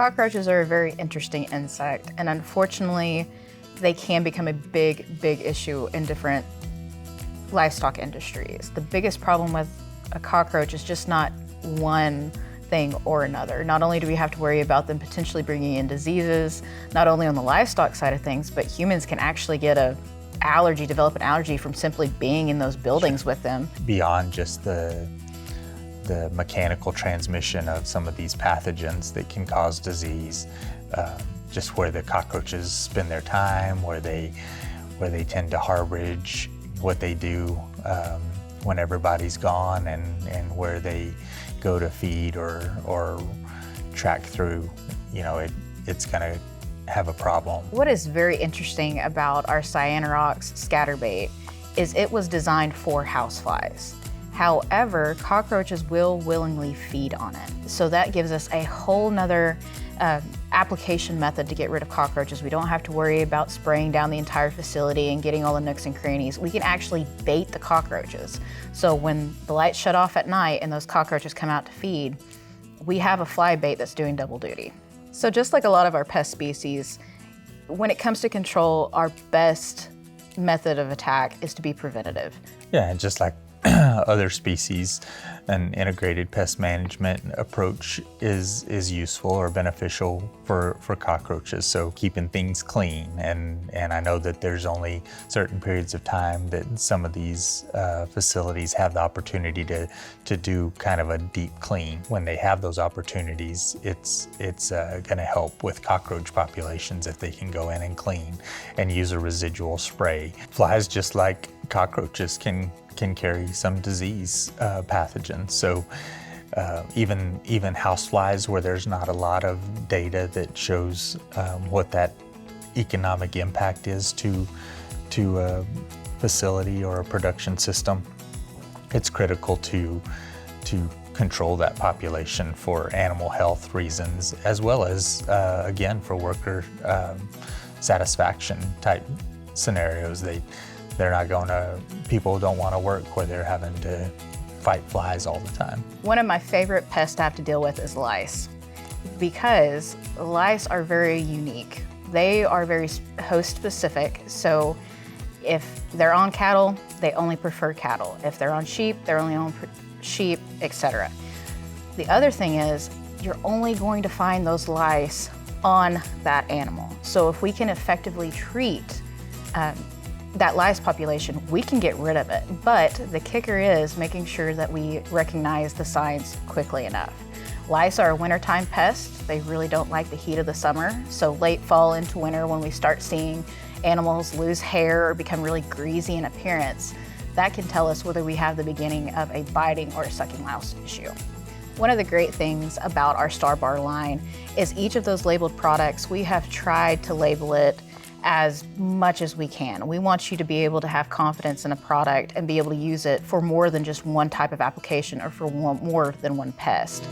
Cockroaches are a very interesting insect, and unfortunately, they can become a big issue in different livestock industries. The biggest problem with a cockroach is just not one thing or another. Not only do we have to worry about them potentially bringing in diseases, not only on the livestock side of things, but humans can actually get develop an allergy from simply being in those buildings with them. Beyond just the mechanical transmission of some of these pathogens that can cause disease, just where the cockroaches spend their time, where they tend to harborage, what they do when everybody's gone, and where they go to feed or track through, it's gonna have a problem. What is very interesting about our Cyanorox scatterbait is it was designed for houseflies. However, cockroaches will willingly feed on it. So that gives us a whole nother application method to get rid of cockroaches. We don't have to worry about spraying down the entire facility and getting all the nooks and crannies. We can actually bait the cockroaches. So when the lights shut off at night and those cockroaches come out to feed, we have a fly bait that's doing double duty. So just like a lot of our pest species, when it comes to control, our best method of attack is to be preventative. Yeah, and just like other species, an integrated pest management approach is useful or beneficial for cockroaches. So keeping things clean, and I know that there's only certain periods of time that some of these facilities have the opportunity to do kind of a deep clean. When they have those opportunities, it's going to help with cockroach populations if they can go in and clean and use a residual spray. Flies, just like cockroaches, can carry some disease pathogens. So even houseflies, where there's not a lot of data that shows what that economic impact is to a facility or a production system, it's critical to control that population for animal health reasons, as well as again for worker satisfaction type scenarios. People don't want to work where they're having to fight flies all the time. One of my favorite pests to have to deal with is lice, because lice are very unique. They are very host specific. So if they're on cattle, they only prefer cattle. If they're on sheep, they're only on sheep, etc. The other thing is, you're only going to find those lice on that animal. So if we can effectively treat that lice population, we can get rid of it. But the kicker is making sure that we recognize the signs quickly enough. Lice are a wintertime pest. They really don't like the heat of the summer. So late fall into winter, when we start seeing animals lose hair or become really greasy in appearance, that can tell us whether we have the beginning of a biting or a sucking louse issue. One of the great things about our Starbar line is each of those labeled products, we have tried to label it as much as we can. We want you to be able to have confidence in a product and be able to use it for more than just one type of application or for more than one pest.